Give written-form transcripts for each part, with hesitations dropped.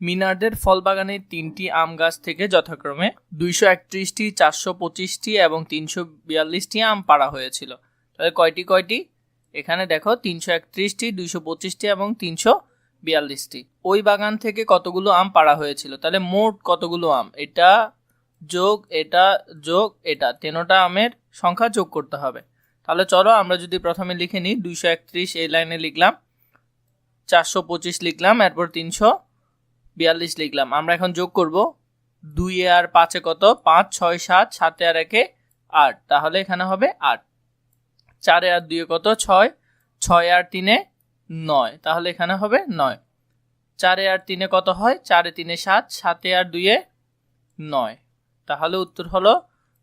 মিনারদের ফল বাগানের 3টি আম গাছ থেকে যথাক্রমে 231টি, 425টি এবং 342টি আম পাড়া হয়েছিল। তাহলে কয়টি? এখানে দেখো 331টি, 225টি এবং 342টি। ওই বাগান থেকে কতগুলো আম পাড়া হয়েছিল, তাহলে মোট কতগুলো আম, এটা যোগ এটা যোগ এটা, তিনটা আমের সংখ্যা যোগ করতে হবে। তাহলে চলো আমরা যদি প্রথমে লিখে নিই, 231 এই লাইনে লিখলাম, 425 লিখলাম, এরপর 342 লিখলাম। আমরা এখন যোগ করব, 2 আর 5 কত, 5 6 7, 7 আর 1 8, তাহলে এখানে হবে 8। 4 আর 2 কত, 6 6 আর 3 9, তাহলে এখানে হবে 9। 4 আর 3 কত হয়, 4 3 7, 7 আর 2 9, তাহলে উত্তর হলো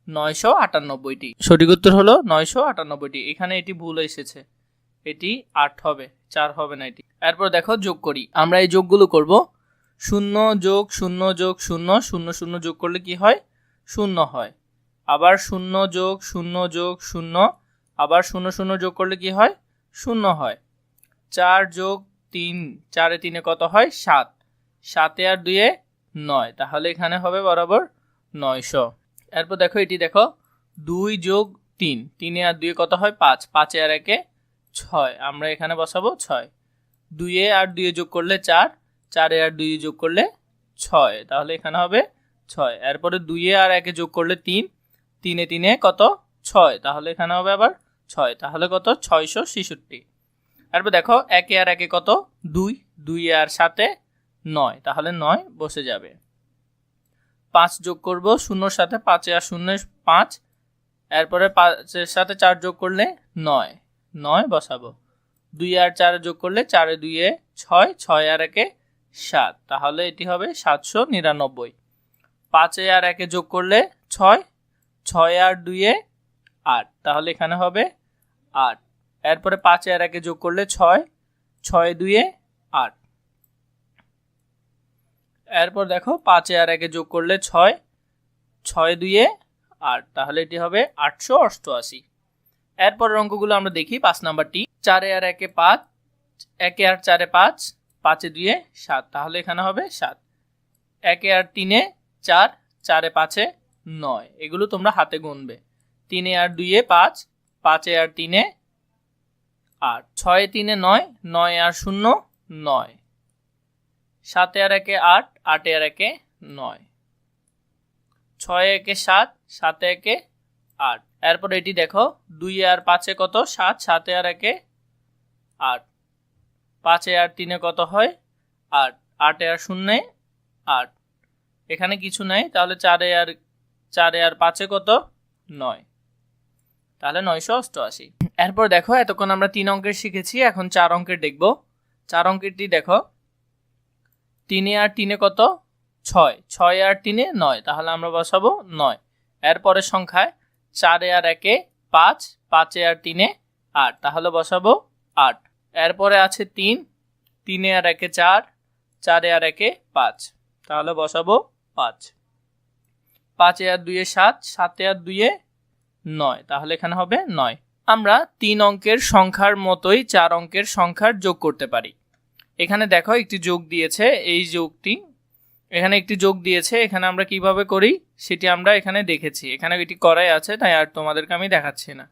998টি। সঠিক উত্তর হলো 998টি। এখানে এটি ভুল এসেছে, এটি 8 হবে, 4 হবে না এটি। এরপর দেখো যোগ করি, আমরা এই যোগগুলো করব। 0 যোগ 0 যোগ 0, 0 0 যোগ করলে কি হয়, 0 হয়। আবার 0 যোগ 0 যোগ 0, আবার 0 0 যোগ করলে কি হয়, 0 হয়। 4 যোগ 3, 4 এ 3 কত হয়, 7, 7 আর 2 9, তাহলে এখানে হবে বরাবর 900। এরপর দেখো এটি দেখো, 2 যোগ 3, 3 আর 2 কত হয়, 5, 5 আর 1 6, আমরা এখানে বসাবো 6। 2 আর 2 যোগ করলে 4, 4 আর 2 যোগ করলে 6, তাহলে এখানে হবে 6। এরপরে 2 আর 1 যোগ করলে 3, 3 এ 3 কত, 6, তাহলে এখানে হবে আবার 6, তাহলে কত, 666। এরপর দেখো 1 আর 1 কত, 2, 2 আর 7 9, তাহলে 9 বসে যাবে। 5 যোগ করব, 0 সাথে 5 আর 0 5, এরপরে 5 এর সাথে 4 যোগ করলে 9, 9 বসাবো। 2 আর 4 যোগ করলে 4 এ 2 6, 6 আর 1 7, তাহলে এটি হবে 799। 5 আর 1 যোগ করলে 6, 6 আর 2 8, তাহলে এখানে হবে 8। এরপরে 5 আর 1 যোগ করলে 6, 6 2 8। এরপর দেখো 5 আর 1 যোগ করলে 6, 6 2 8, তাহলে এটি হবে 888। এরপরের অঙ্কগুলো আমরা দেখি। 5 নাম্বারটি, 4 আর 1 5, 1 আর 4 5, 5 2 7, তাহলে এখানে হবে 7। 1 আর 3 4, 4 5 9, এগুলো তোমরা হাতে গুনবে। 3 আর 2 5, 5 আর 3 8, 6 3 9, 9 আর 0 9, 7 আর 1 8, 8 আর 1 9, 6 1 7, 7 1 8। এরপর এটি দেখো, 2 আর 5 কত, 7, 7 আর 1 8, 5 আর 3 কত হয়, 8, 8 আর 0 8, এখানে কিছু নাই, তাহলে 4 আর 5 কত, 9, তাহলে 988। এরপর দেখো এতক্ষণ আমরা 3 অঙ্কের শিখেছি, এখন 4 অঙ্কের দেখব। 4 অঙ্কেরটি দেখো, 3 আর 3 কত, 6, 6 আর 3 9, তাহলে আমরা বসাবো 9। এরপরে সংখ্যায় 4 আর 1 5, 5 আর 3 8, তাহলে বসাবো 8। এরপরে আছে 3, 3 আর 1 4, 4 আর 1 5, তাহলে বসাবো 5। 5 আর 2 7, 7 আর 2 9, তাহলে এখানে হবে 9। আমরা 3 অঙ্কের সংখ্যার মতোই 4 অঙ্কের সংখ্যার যোগ করতে পারি। এখানে দেখো একটি যোগ দিয়েছে, এই যোগটি এখানে একটি যোগ দিয়েছে, এখানে আমরা কিভাবে করি সেটি আমরা এখানে দেখেছি, এখানে এটি করাই আছে, তাই আর তোমাদেরকে আমি দেখাচ্ছি না।